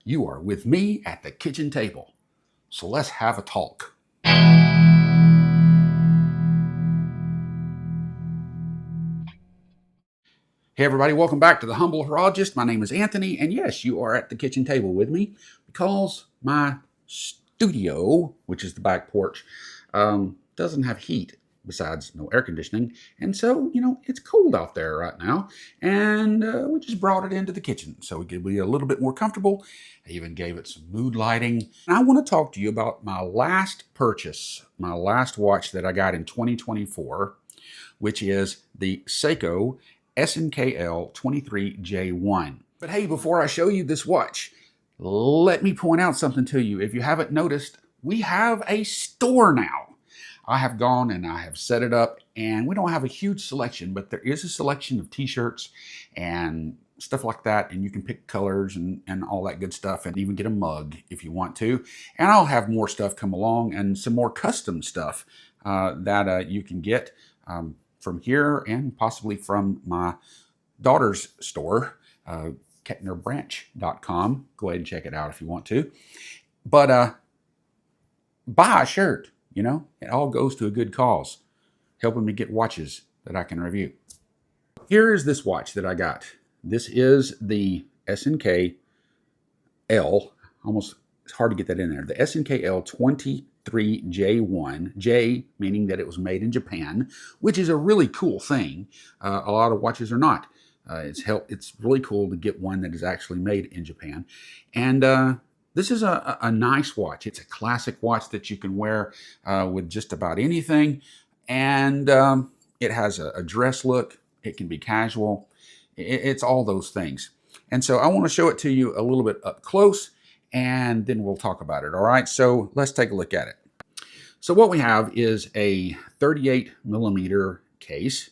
You are with me at the kitchen table. So let's have a talk. Hey everybody, welcome back to the Humble Horologist. My name is Anthony, and yes, you are at the kitchen table with me because my studio, which is the back porch, doesn't have heat besides no air conditioning. And so, it's cold out there right now. And we just brought it into the kitchen so we could be a little bit more comfortable. I even gave it some mood lighting. And I want to talk to you about my last purchase, my last watch that I got in 2024, which is the Seiko SNKL23J1. But hey, before I show you this watch, let me point out something to you. If you haven't noticed, we have a store now. I have gone and I have set it up, and we don't have a huge selection, but there is a selection of t-shirts and stuff like that, and you can pick colors and all that good stuff, and even get a mug if you want to. And I'll have more stuff come along and some more custom stuff that you can get from here and possibly from my daughter's store, KettnerBranch.com. Go ahead and check it out if you want to. But buy a shirt. It all goes to a good cause, helping me get watches that I can review. Here is this watch that I got. This is the SNKL, almost, it's hard to get that in there, the SNKL23J1, J meaning that it was made in Japan, which is a really cool thing. A lot of watches are not. It's really cool to get one that is actually made in Japan. And this is a nice watch. It's a classic watch that you can wear with just about anything. And it has a dress look. It can be casual. It's all those things. And so I want to show it to you a little bit up close, and then we'll talk about it. All right, so let's take a look at it. So what we have is a 38 millimeter case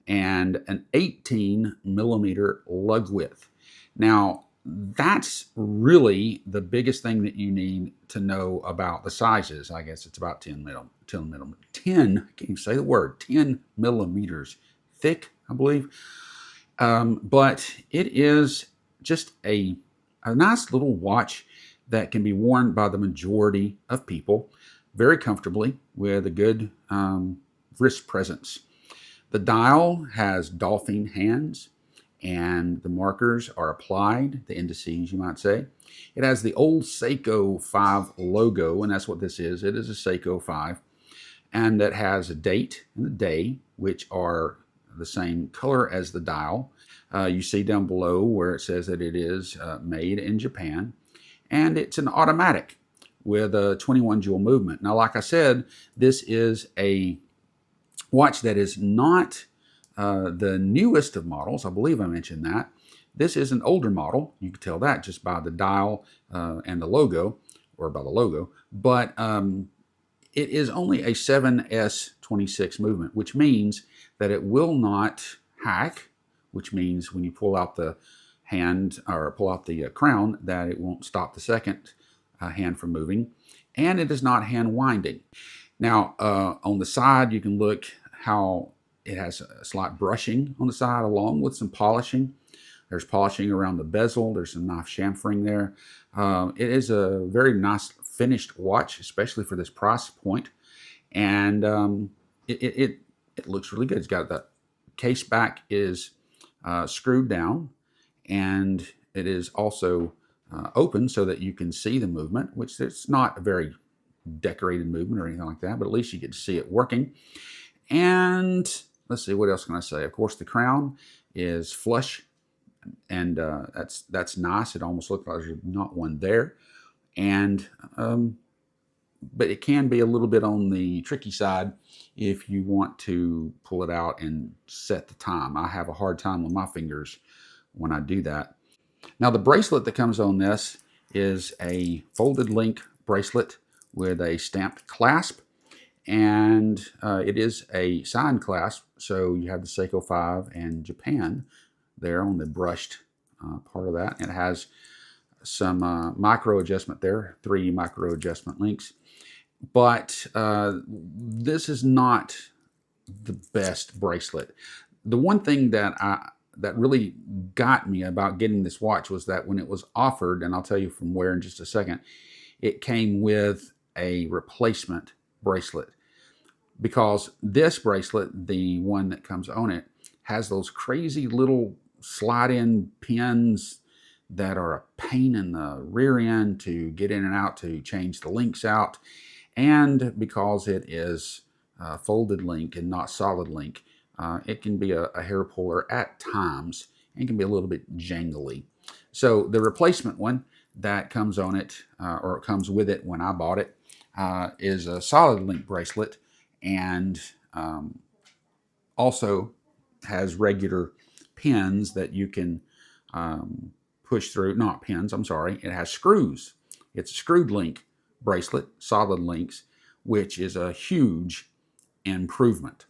and an 18 millimeter lug width. Now, that's really the biggest thing that you need to know about the sizes. I guess it's about 10, I can't even say the word, 10 millimeters thick, I believe. But it is just a nice little watch that can be worn by the majority of people very comfortably with a good wrist presence. The dial has dolphin hands, and the markers are applied, the indices you might say. It has the old Seiko 5 logo, and that's what this is. It is a Seiko 5. And it has a date and the day, which are the same color as the dial. You see down below where it says that it is made in Japan. And it's an automatic with a 21 jewel movement. Now, like I said, this is a watch that is not the newest of models. I believe I mentioned that. This is an older model. You can tell that just by the dial and the logo, or by the logo. But it is only a 7S26 movement, which means that it will not hack, which means when you pull out the hand or pull out the crown, that it won't stop the second hand from moving. And it is not hand winding. Now, on the side, you can look how it has a slight brushing on the side along with some polishing. There's polishing around the bezel. There's some nice chamfering there. It is a very nice finished watch, especially for this price point. And it looks really good. It's got the case back is screwed down, and it is also open so that you can see the movement, which it's not a very decorated movement or anything like that, but at least you get to see it working. And let's see, what else can I say? Of course, the crown is flush, and that's nice. It almost looks like there's not one there. And but it can be a little bit on the tricky side if you want to pull it out and set the time. I have a hard time with my fingers when I do that. Now, the bracelet that comes on this is a folded link bracelet with a stamped clasp, and it is a signed clasp, so you have the Seiko 5 and Japan there on the brushed part of that. And it has some micro adjustment there, 3 micro adjustment links. But this is not the best bracelet. The one thing that that really got me about getting this watch was that when it was offered, and I'll tell you from where in just a second, it came with a replacement bracelet. Because this bracelet, the one that comes on it, has those crazy little slide-in pins that are a pain in the rear end to get in and out, to change the links out. And because it is folded link and not solid link, it can be a hair puller at times and can be a little bit jangly. So the replacement one that comes on it, or comes with it when I bought it, is a solid link bracelet, and also has regular pins that you can push through. Not pins, I'm sorry. It has screws. It's a screwed link bracelet, solid links, which is a huge improvement.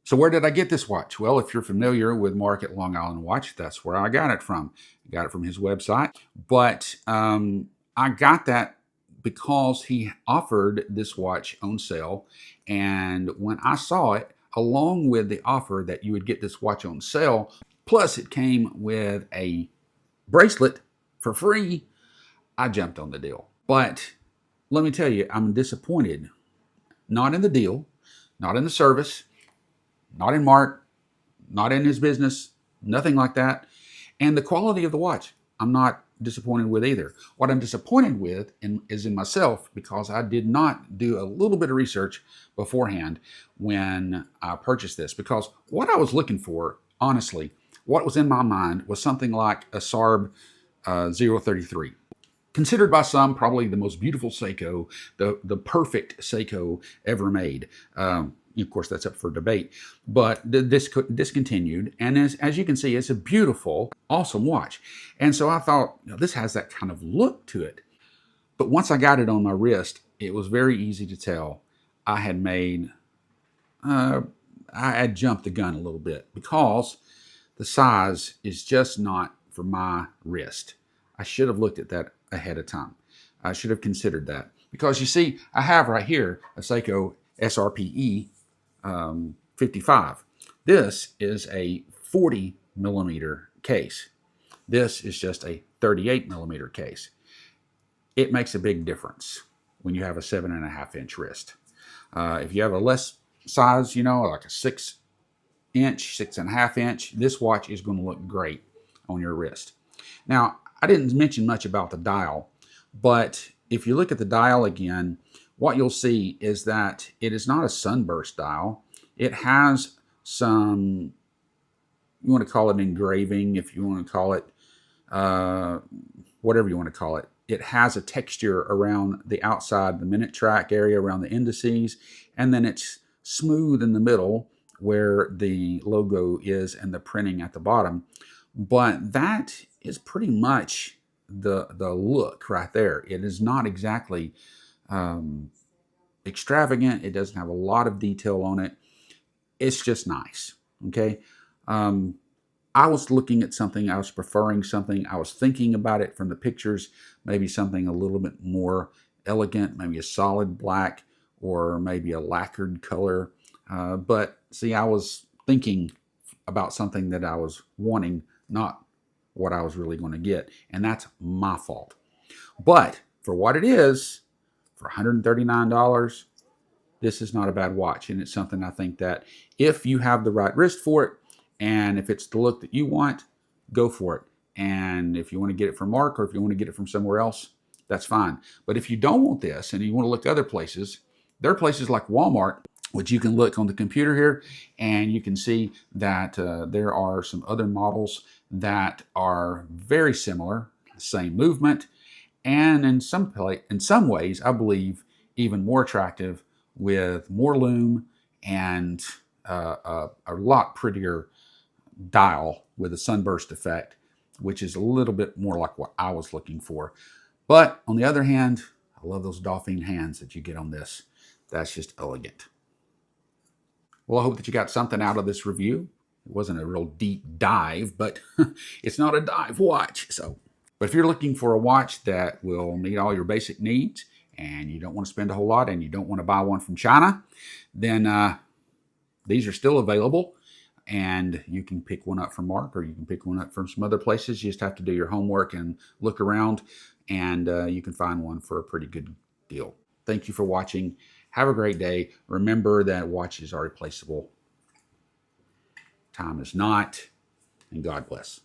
So where did I get this watch? Well, if you're familiar with Mark at Long Island Watch, that's where I got it from. I got it from his website. But I got that because he offered this watch on sale. And when I saw it, along with the offer that you would get this watch on sale, plus it came with a bracelet for free, I jumped on the deal. But let me tell you, I'm disappointed. Not in the deal, not in the service, not in Mark, not in his business, nothing like that. And the quality of the watch, I'm not disappointed with either. What I'm disappointed with is in myself, because I did not do a little bit of research beforehand when I purchased this. Because what I was looking for, honestly, what was in my mind was something like a SARB 033. Considered by some probably the most beautiful Seiko, the perfect Seiko ever made. Of course, that's up for debate, but this discontinued. And as you can see, it's a beautiful, awesome watch. And so I thought, this has that kind of look to it. But once I got it on my wrist, it was very easy to tell I had made, I had jumped the gun a little bit, because the size is just not for my wrist. I should have looked at that ahead of time. I should have considered that, because you see, I have right here a Seiko SRPE 55. This is a 40 millimeter case. This is just a 38 millimeter case. It makes a big difference when you have a 7.5 inch wrist. If you have a less size, like a 6 inch, 6.5 inch, this watch is going to look great on your wrist. Now, I didn't mention much about the dial, but if you look at the dial again, what you'll see is that it is not a sunburst dial. It has some, you want to call it engraving, if you want to call it whatever you want to call it. It has a texture around the outside, the minute track area, around the indices, and then it's smooth in the middle where the logo is and the printing at the bottom. But that is pretty much the look right there. It is not exactly extravagant. It doesn't have a lot of detail on it. It's just nice. Okay. I was looking at something. I was preferring something. I was thinking about it from the pictures, maybe something a little bit more elegant, maybe a solid black or maybe a lacquered color. But see, I was thinking about something that I was wanting, not what I was really going to get. And that's my fault. But for what it is, for $139, this is not a bad watch. And it's something I think that if you have the right wrist for it, and if it's the look that you want, go for it. And if you want to get it from Mark, or if you want to get it from somewhere else, that's fine. But if you don't want this and you want to look other places, there are places like Walmart, which you can look on the computer here, and you can see that there are some other models that are very similar, same movement, and in some ways, I believe, even more attractive, with more lume and a lot prettier dial with a sunburst effect, which is a little bit more like what I was looking for. But on the other hand, I love those dolphin hands that you get on this. That's just elegant. Well, I hope that you got something out of this review. It wasn't a real deep dive, but it's not a dive watch. But if you're looking for a watch that will meet all your basic needs, and you don't want to spend a whole lot, and you don't want to buy one from China, then these are still available. and you can pick one up from Mark, or you can pick one up from some other places. You just have to do your homework and look around, and you can find one for a pretty good deal. Thank you for watching. Have a great day. Remember that watches are replaceable. Time is not, and God bless.